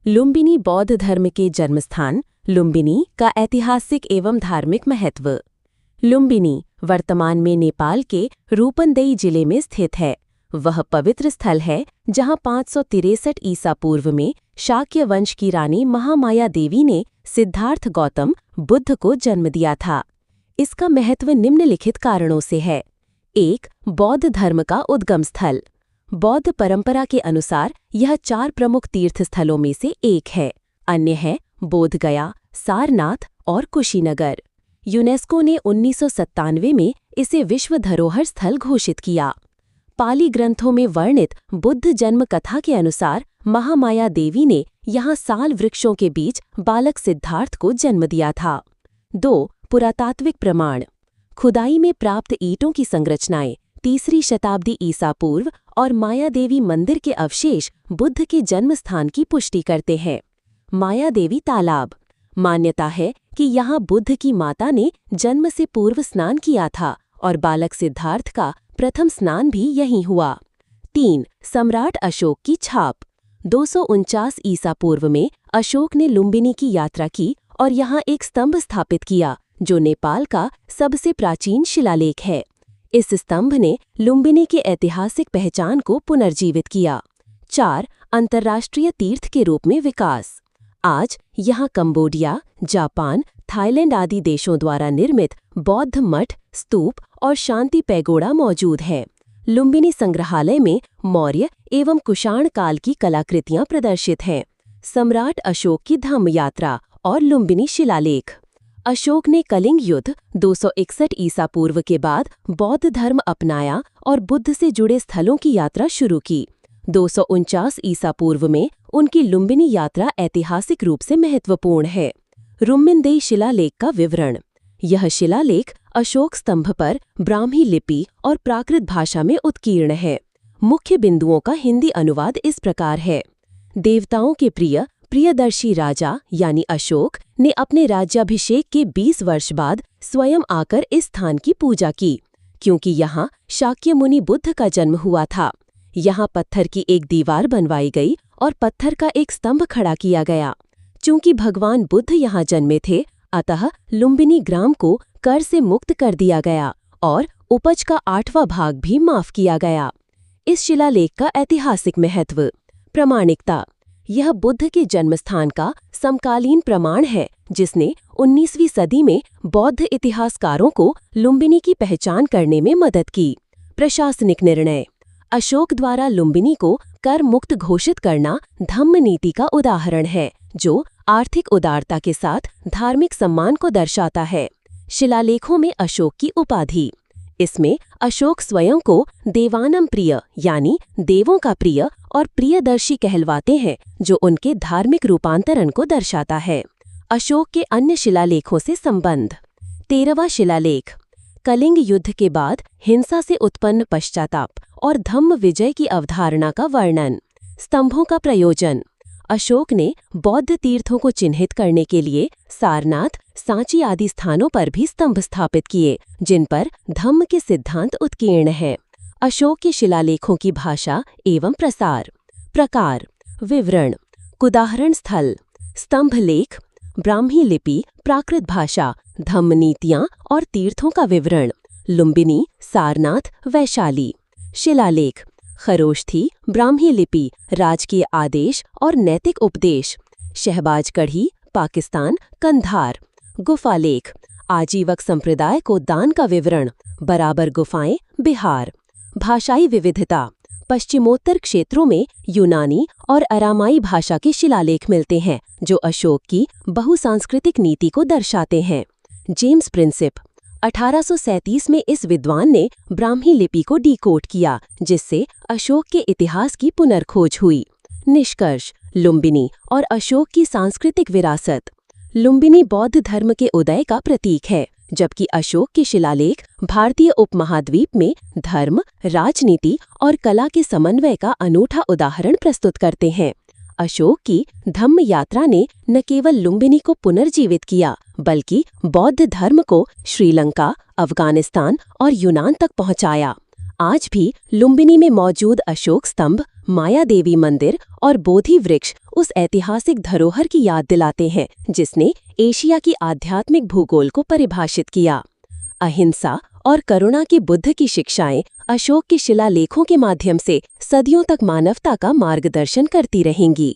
लुम्बिनी बौद्ध धर्म के जन्मस्थान लुम्बिनी का ऐतिहासिक एवं धार्मिक महत्व। लुम्बिनी वर्तमान में नेपाल के रूपन्देही जिले में स्थित है। वह पवित्र स्थल है जहां 563 ईसा पूर्व में शाक्य वंश की रानी महामाया देवी ने सिद्धार्थ गौतम बुद्ध को जन्म दिया था। इसका महत्व निम्नलिखित कारणों से है। 1. बौद्ध धर्म का उद्गम स्थल। बौद्ध परंपरा के अनुसार यह 4 प्रमुख तीर्थ स्थलों में से एक है। अन्य है बोधगया, सारनाथ और कुशीनगर। यूनेस्को ने 1997 में इसे विश्व धरोहर स्थल घोषित किया। पाली ग्रंथों में वर्णित बुद्ध जन्म कथा के अनुसार महामाया देवी ने यहाँ साल वृक्षों के बीच बालक सिद्धार्थ को जन्म दिया था। 2. पुरातात्विक प्रमाण। खुदाई में प्राप्त ईंटों की संरचनाएं 3री शताब्दी ईसा पूर्व और माया देवी मंदिर के अवशेष बुद्ध के जन्म स्थान की पुष्टि करते हैं। माया देवी तालाब। मान्यता है कि यहाँ बुद्ध की माता ने जन्म से पूर्व स्नान किया था और बालक सिद्धार्थ का प्रथम स्नान भी यहीं हुआ। 3. सम्राट अशोक की छाप। 249 ईसा पूर्व में अशोक ने लुम्बिनी की यात्रा की और यहाँ एक स्तंभ स्थापित किया जो नेपाल का सबसे प्राचीन शिलालेख है। इस स्तंभ ने लुम्बिनी की ऐतिहासिक पहचान को पुनर्जीवित किया। 4. अंतर्राष्ट्रीय तीर्थ के रूप में विकास। आज यहाँ कंबोडिया, जापान, थाईलैंड आदि देशों द्वारा निर्मित बौद्ध मठ, स्तूप और शांति पैगोडा मौजूद है। लुम्बिनी संग्रहालय में मौर्य एवं कुषाण काल की कलाकृतियां प्रदर्शित हैं। सम्राट अशोक की धम्म यात्रा और लुम्बिनी शिलालेख। अशोक ने कलिंग युद्ध 261 ईसा पूर्व के बाद बौद्ध धर्म अपनाया और बुद्ध से जुड़े स्थलों की यात्रा शुरू की। 249 ईसा पूर्व में उनकी लुम्बिनी यात्रा ऐतिहासिक रूप से महत्वपूर्ण है। रूपन्देही शिलालेख का विवरण। यह शिलालेख अशोक स्तंभ पर ब्राह्मी लिपि और प्राकृत भाषा में उत्कीर्ण है। मुख्य बिंदुओं का हिंदी अनुवाद इस प्रकार है। देवताओं के प्रियदर्शी राजा यानी अशोक ने अपने राज्याभिषेक के 20 वर्ष बाद स्वयं आकर इस स्थान की पूजा की, क्योंकि यहाँ शाक्य मुनि बुद्ध का जन्म हुआ था। यहाँ पत्थर की एक दीवार बनवाई गई और पत्थर का एक स्तंभ खड़ा किया गया। चूंकि भगवान बुद्ध यहाँ जन्मे थे, अतः लुम्बिनी ग्राम को कर से मुक्त कर दिया गया और उपज का 8वां भाग भी माफ किया गया। इस शिलालेख का ऐतिहासिक महत्व। प्रामाणिकता। यह बुद्ध के जन्मस्थान का समकालीन प्रमाण है जिसने 19वीं सदी में बौद्ध इतिहासकारों को लुम्बिनी की पहचान करने में मदद की। प्रशासनिक निर्णय। अशोक द्वारा लुम्बिनी को कर मुक्त घोषित करना धम्म नीति का उदाहरण है जो आर्थिक उदारता के साथ धार्मिक सम्मान को दर्शाता है। शिलालेखों में अशोक की उपाधि। इसमें अशोक स्वयं को देवानम प्रिय यानी देवों का प्रिय और प्रियदर्शी कहलवाते हैं जो उनके धार्मिक रूपांतरण को दर्शाता है। अशोक के अन्य शिलालेखों से संबंध। 13वां शिलालेख। कलिंग युद्ध के बाद हिंसा से उत्पन्न पश्चाताप और धम्म विजय की अवधारणा का वर्णन। स्तंभों का प्रयोजन। अशोक ने बौद्ध तीर्थों को चिन्हित करने के लिए सारनाथ, सांची आदि स्थानों पर भी स्तंभ स्थापित किए जिन पर धम्म के सिद्धांत उत्कीर्ण हैं। अशोक के शिलालेखों की भाषा एवं प्रसार। प्रकार। विवरण। उदाहरण स्थल। स्तंभ लेख, ब्राह्मी लिपि, प्राकृत भाषा, धम्म नीतियाँ और तीर्थों का विवरण। लुम्बिनी, सारनाथ, वैशाली। शिलालेख। खरोष्ठी, ब्राह्मी लिपि, राजकीय आदेश और नैतिक उपदेश। शहबाजगढ़ी, पाकिस्तान, कंधार। गुफालेख। आजीवक संप्रदाय को दान का विवरण। बराबर गुफाएं, बिहार। भाषाई विविधता। पश्चिमोत्तर क्षेत्रों में यूनानी और अरामाई भाषा के शिलालेख मिलते हैं जो अशोक की बहुसांस्कृतिक नीति को दर्शाते हैं। James Prinsep. 1837 में इस विद्वान ने ब्राह्मी लिपि को डिकोड किया जिससे अशोक के इतिहास की पुनर्खोज हुई। निष्कर्ष। लुम्बिनी और अशोक की सांस्कृतिक विरासत। लुम्बिनी बौद्ध धर्म के उदय का प्रतीक है, जबकि अशोक के शिलालेख भारतीय उपमहाद्वीप में धर्म, राजनीति और कला के समन्वय का अनूठा उदाहरण प्रस्तुत करते हैं। अशोक की धम्म यात्रा ने न केवल लुम्बिनी को पुनर्जीवित किया बल्कि बौद्ध धर्म को श्रीलंका, अफगानिस्तान और यूनान तक पहुंचाया। आज भी लुम्बिनी में मौजूद अशोक स्तंभ, माया देवी मंदिर और बोधि वृक्ष उस ऐतिहासिक धरोहर की याद दिलाते हैं जिसने एशिया की आध्यात्मिक भूगोल को परिभाषित किया। अहिंसा और करुणा की बुद्ध की शिक्षाएं अशोक के शिलालेखों के माध्यम से सदियों तक मानवता का मार्गदर्शन करती रहेंगी।